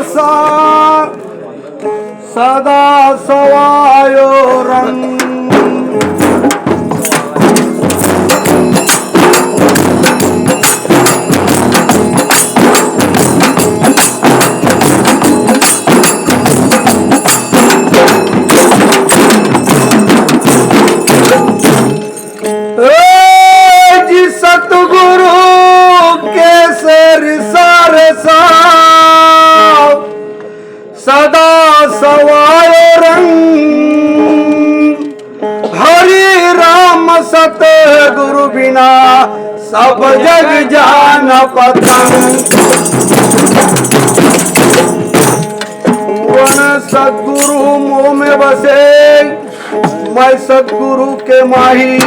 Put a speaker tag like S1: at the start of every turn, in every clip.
S1: सा सदा सवायो रंग। सतगुरु केसरी सारे सा सदा सवायो रंग। हरि राम सतगुरु बिना सब जग जान पतंग। वन सतगुरु मोह में बसे मैं सतगुरु के माही।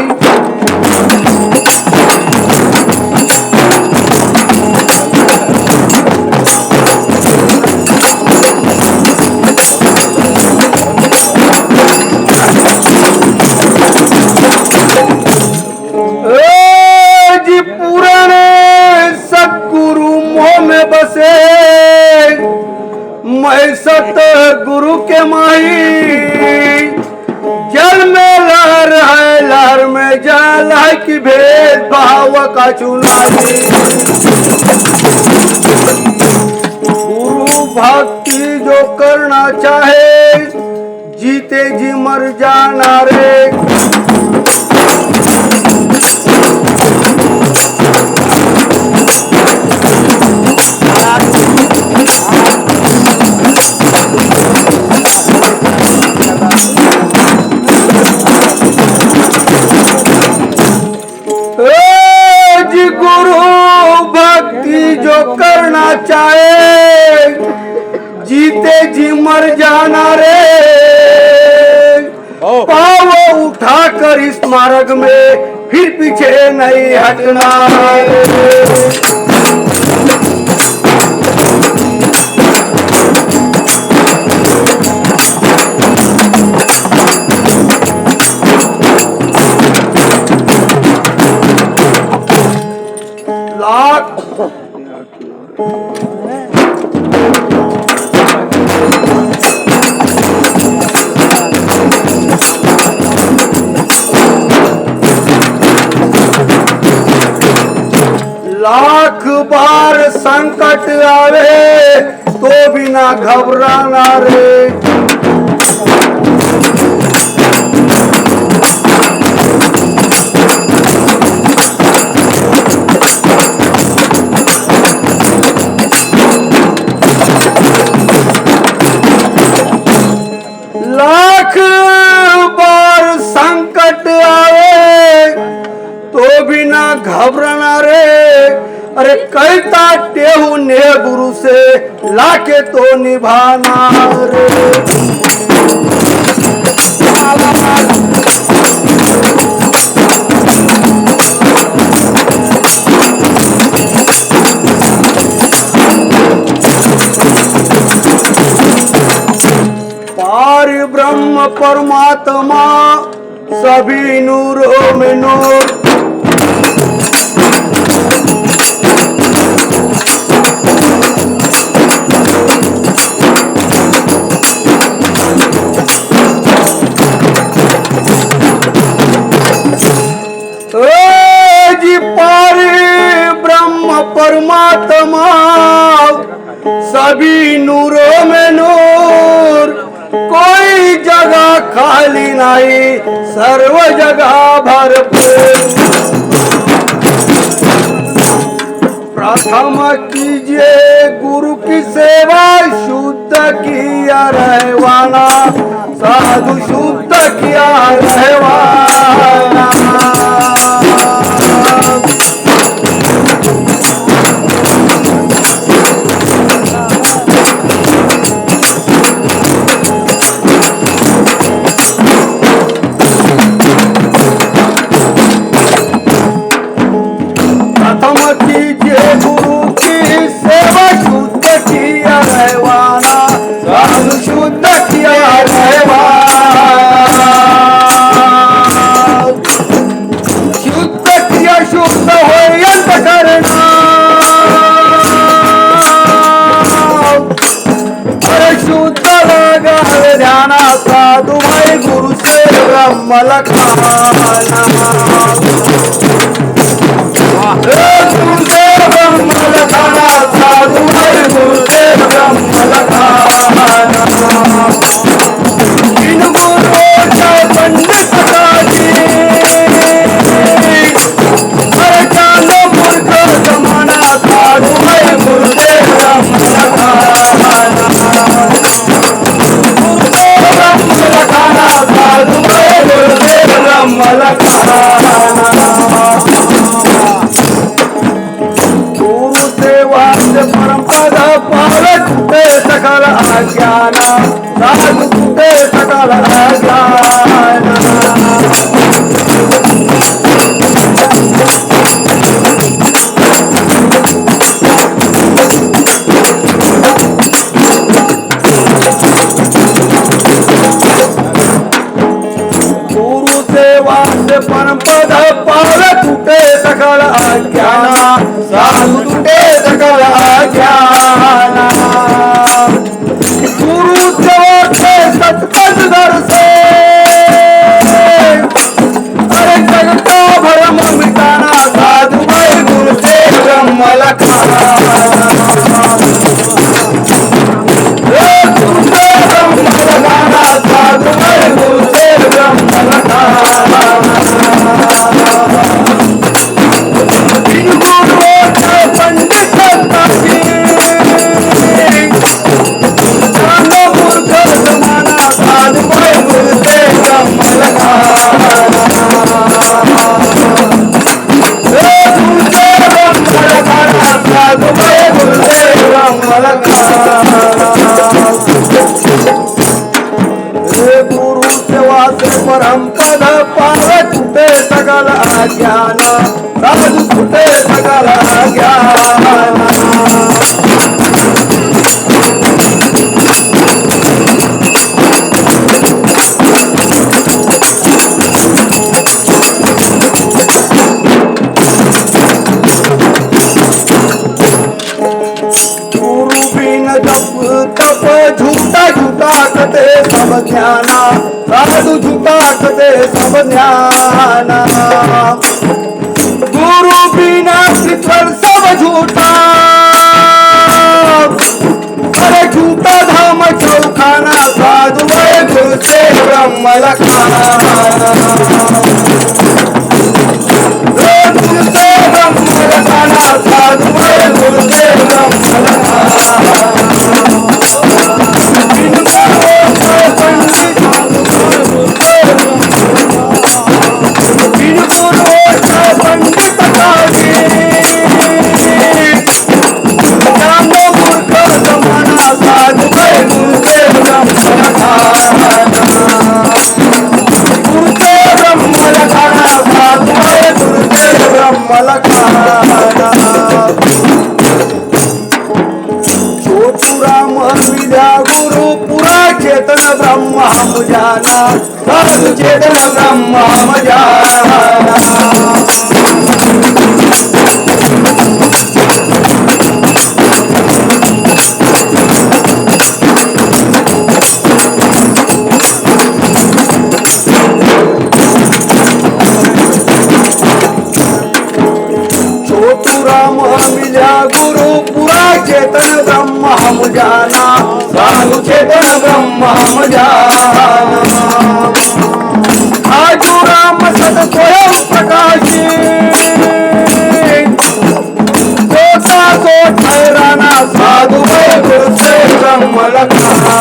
S1: बसे मैं सतगुरु के माही। जल में लहर है लहर में जल है कि भेद भाव का चुनावी। गुरु भक्ति जो करना चाहे जीते जी मर जाना रे। करना चाहे जीते जी मर जाना रे। पाव उठा कर इस मार्ग में फिर पीछे नहीं हटना। लाख बार संकट आवे तो बिना घबराना रे। लाख बार संकट आवे तो बिना घबराना रे। अरे कहता टेहू ने गुरु से लाके तो निभाना रे। पार ब्रह्म परमात्मा सभी नूरों में नूर। परमात्मा सभी नूरों में नूर। कोई जगह खाली नहीं सर्व जगह भरपूर। प्रथम कीजिए गुरु की सेवा शुद्ध किया रहवाना। साधु शुद्ध किया रहवाना। शुद्ध किया रहवाना। ब्रह्म लखाना गुरुदेव ब्रह्म लखाना साधु है गुरुदेव ब्रह्म लखाना इन गुरुओं का पंडित काजी हर जानो मूर्ख जमाना साधु है गुरुदेव ब्रह्म लखाना गुरुदेव ब्रह्म लखाना साधु है गुरुदेव ब्रह्म लखाना परमपद पार छूटे सकल अज्ञान साधु छूटे सकल अज्ञान गुरु सेवा से परमपद पार छूटे सकल अज्ञान साधु छूटे सकल अज्ञान गुरु सेवा से सतपथ दर्शन अरे जगत का भरम मिटाना साधु भाई गुरु से ब्रह्म लखाना गुरु से ब्रह्म लखाना साधु भाई गुरु से ब्रह्म लखाना पंडित मूर्ख जमाना साधु भाई गुरु से ब्रह्म लखाना साधु भाई गुरु से ब्रह्म लखाना गुरु सेवा से परम पद पार छूटे सकल अज्ञान साधु छूटे सकल अज्ञान गुरु बिन जप तप झूठा झूठा कते सब ज्ञाना साधु झूठा कते सब ज्ञाना गुरु बिना कृष्ण सब झूठा अरे झूठा धाम चौखाना साधु है गुरु से ब्रह्म लखाना गुरु से ब्रह्म लखाना साधु है गुरु से ब्रह्म लखाना गुरु पुरा चेतन ब्रह्म हम जाना साधु चेतन ब्रह्म हम जाना मिला गुरु पुरा चेतन ब्रह्म हम जाना साधु चेतन ब्रह्म हम जाना आजू राम सत स्वयं प्रकाशी सोता सो ठहराना साधु है गुरु से ब्रह्म लखाना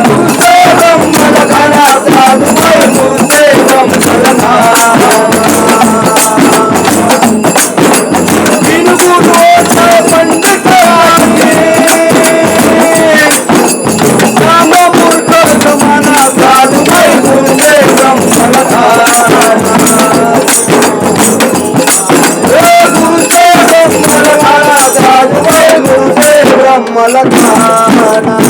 S1: गुरु से ब्रह्म लखाना साधु है गुरु से ब्रह्म लखाना पंडित मूर्ख जमाना साधु भाई गुरु से ब्रह्म लखाना गुरु से ब्रह्म लखाना साधु भाई गुरु से ब्रह्म लखाना